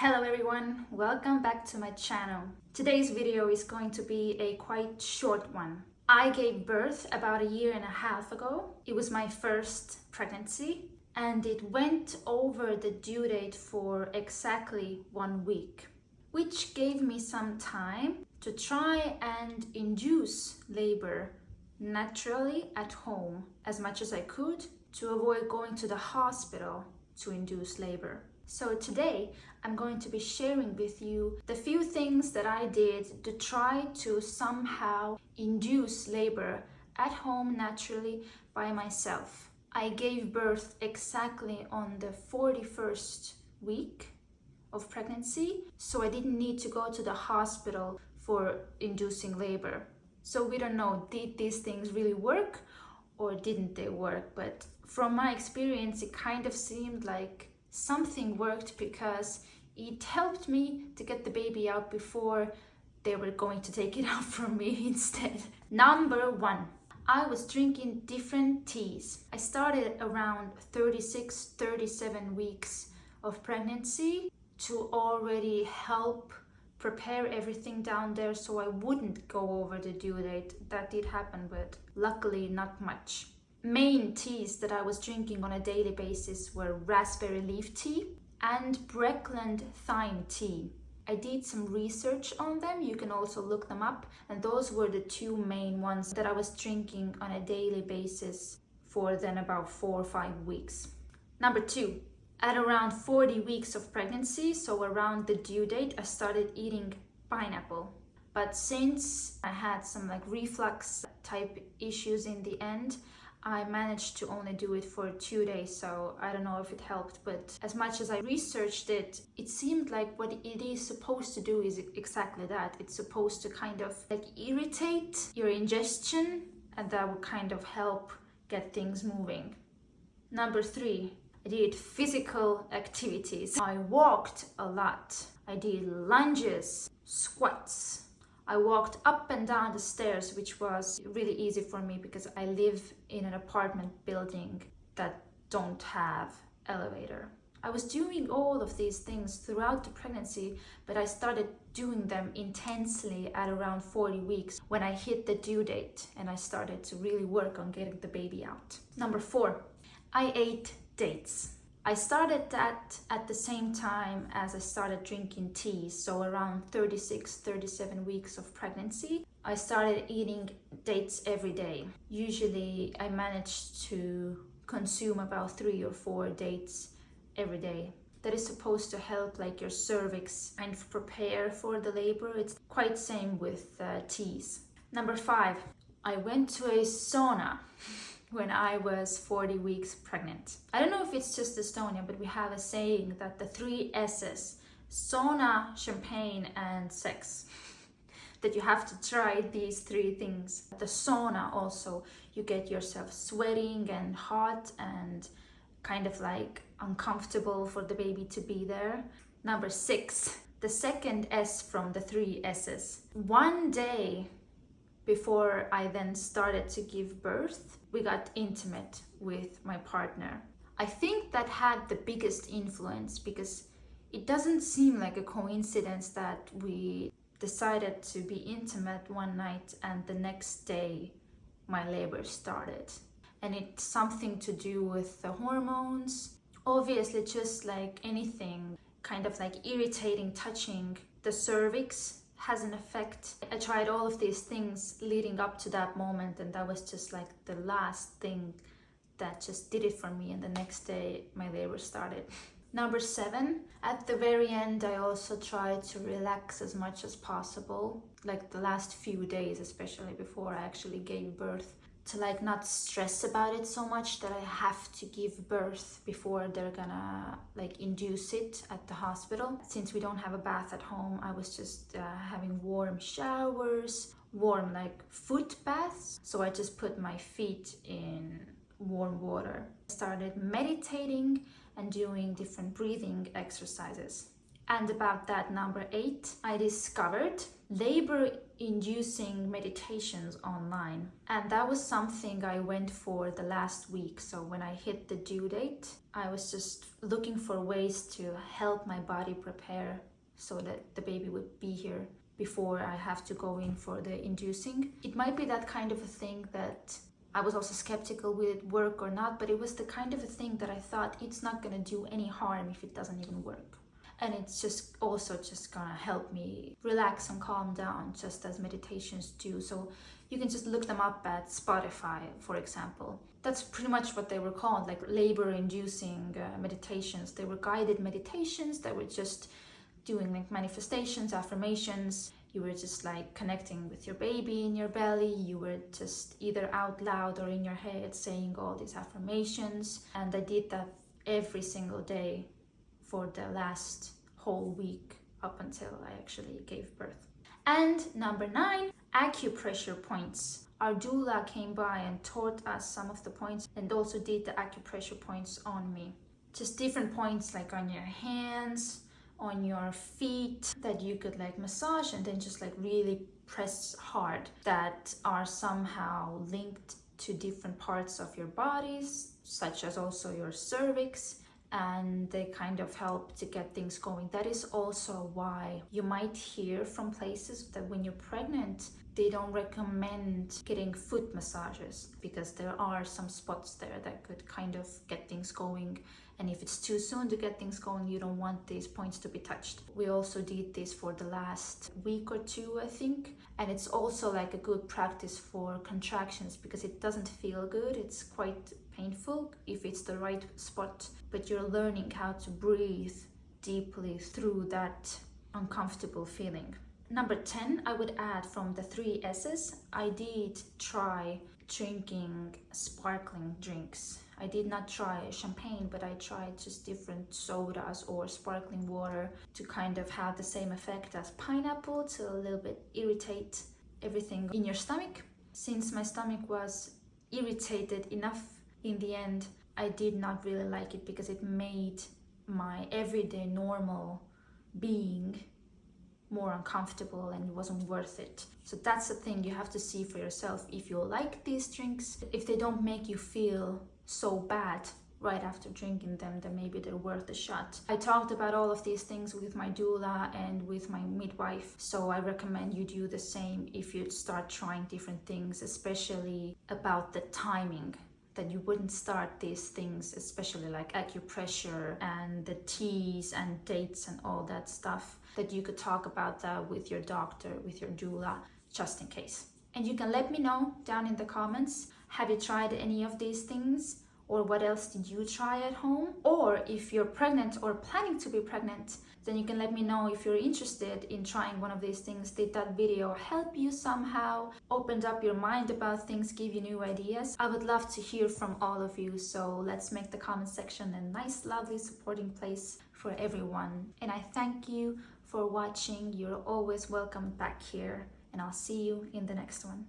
Hello everyone, welcome back to my channel. Today's video is going to be a quite short one. I gave birth about a year and a half ago. It was my first pregnancy and it went over the due date for exactly 1 week, which gave me some time to try and induce labor naturally at home as much as I could to avoid going to the hospital to induce labor. So today I'm going to be sharing with you the few things that I did to try to somehow induce labor at home naturally by myself. I gave birth exactly on the 41st week of pregnancy, so I didn't need to go to the hospital for inducing labor. So we don't know, did these things really work or didn't they work? But from my experience, it kind of seemed like something worked because it helped me to get the baby out before they were going to take it out from me instead. Number 1, I was drinking different teas. I started around 36-37 weeks of pregnancy to already help prepare everything down there so I wouldn't go over the due date. That did happen, but luckily not much. Main teas that I was drinking on a daily basis were raspberry leaf tea and Breckland thyme tea. I did some research on them, you can also look them up, and those were the two main ones that I was drinking on a daily basis for then about 4 or 5 weeks. Number 2, at around 40 weeks of pregnancy, so around the due date, I started eating pineapple. But since I had some reflux type issues in the end, I managed to only do it for 2 days, so I don't know if it helped, but as much as I researched it, it seemed like what it is supposed to do is exactly that. It's supposed to kind of irritate your ingestion, and that will kind of help get things moving. Number 3, I did physical activities. I walked a lot. I did lunges, squats. I walked up and down the stairs, which was really easy for me because I live in an apartment building that don't have elevator. I was doing all of these things throughout the pregnancy, but I started doing them intensely at around 40 weeks when I hit the due date and I started to really work on getting the baby out. Number 4, I ate dates. I started that at the same time as I started drinking tea, so around 36-37 weeks of pregnancy. I started eating dates every day. Usually I managed to consume about 3 or 4 dates every day. That is supposed to help your cervix kind of prepare for the labor. It's quite same with teas. Number 5, I went to a sauna when I was 40 weeks pregnant. I don't know if it's just Estonia, but we have a saying that the 3 S's, sauna, champagne, and sex, that you have to try these 3 things. The sauna also, you get yourself sweating and hot and kind of uncomfortable for the baby to be there. Number 6, the second S from the 3 S's. 1 day before I then started to give birth, we got intimate with my partner. I think that had the biggest influence because it doesn't seem like a coincidence that we decided to be intimate one night and the next day my labor started. And it's something to do with the hormones. Obviously, just like anything, kind of irritating touching the cervix has an effect. I tried all of these things leading up to that moment, and that was just the last thing that just did it for me, and the next day my labor started. Number 7, at the very end I also tried to relax as much as possible, the last few days, especially before I actually gave birth, to not stress about it so much that I have to give birth before they're gonna induce it at the hospital. Since we don't have a bath at home, I was just having warm showers, warm foot baths. So I just put my feet in warm water. I started meditating and doing different breathing exercises. And about that, number 8, I discovered labor-inducing meditations online. And that was something I went for the last week. So when I hit the due date, I was just looking for ways to help my body prepare so that the baby would be here before I have to go in for the inducing. It might be that kind of a thing that I was also skeptical, will it work or not, but it was the kind of a thing that I thought it's not gonna do any harm if it doesn't even work. And it's just also just gonna help me relax and calm down, just as meditations do. So you can just look them up at Spotify, for example. That's pretty much what they were called, like labor-inducing meditations. They were guided meditations that were just doing like manifestations, affirmations. You were just like connecting with your baby in your belly. You were just either out loud or in your head saying all these affirmations. And I did that every single day for the last whole week up until I actually gave birth. And number 9, acupressure points. Our doula came by and taught us some of the points and also did the acupressure points on me. Just different points like on your hands, on your feet that you could like massage and then just like really press hard, that are somehow linked to different parts of your bodies, such as also your cervix, and they kind of help to get things going. That is also why you might hear from places that when you're pregnant, they don't recommend getting foot massages because there are some spots there that could kind of get things going. And if it's too soon to get things going, you don't want these points to be touched. We also did this for the last week or 2, I think. And it's also like a good practice for contractions because it doesn't feel good. It's quite painful if it's the right spot, but you're learning how to breathe deeply through that uncomfortable feeling. Number 10, I would add from the 3 S's, I did try drinking sparkling drinks. I did not try champagne, but I tried just different sodas or sparkling water to kind of have the same effect as pineapple, to a little bit irritate everything in your stomach. Since my stomach was irritated enough in the end, I did not really like it because it made my everyday normal being more uncomfortable and it wasn't worth it. So that's the thing, you have to see for yourself if you like these drinks. If they don't make you feel so bad right after drinking them, then maybe they're worth a shot. I talked about all of these things with my doula and with my midwife, so I recommend you do the same if you start trying different things, especially about the timing, that you wouldn't start these things, especially like acupressure and the teas and dates and all that stuff, that you could talk about that with your doctor, with your doula, just in case. And you can let me know down in the comments, have you tried any of these things? Or what else did you try at home? Or if you're pregnant or planning to be pregnant, then you can let me know if you're interested in trying one of these things. Did that video help you somehow? Opened up your mind about things, give you new ideas? I would love to hear from all of you, so let's make the comment section a nice, lovely, supporting place for everyone. And I thank you for watching. You're always welcome back here, and I'll see you in the next one.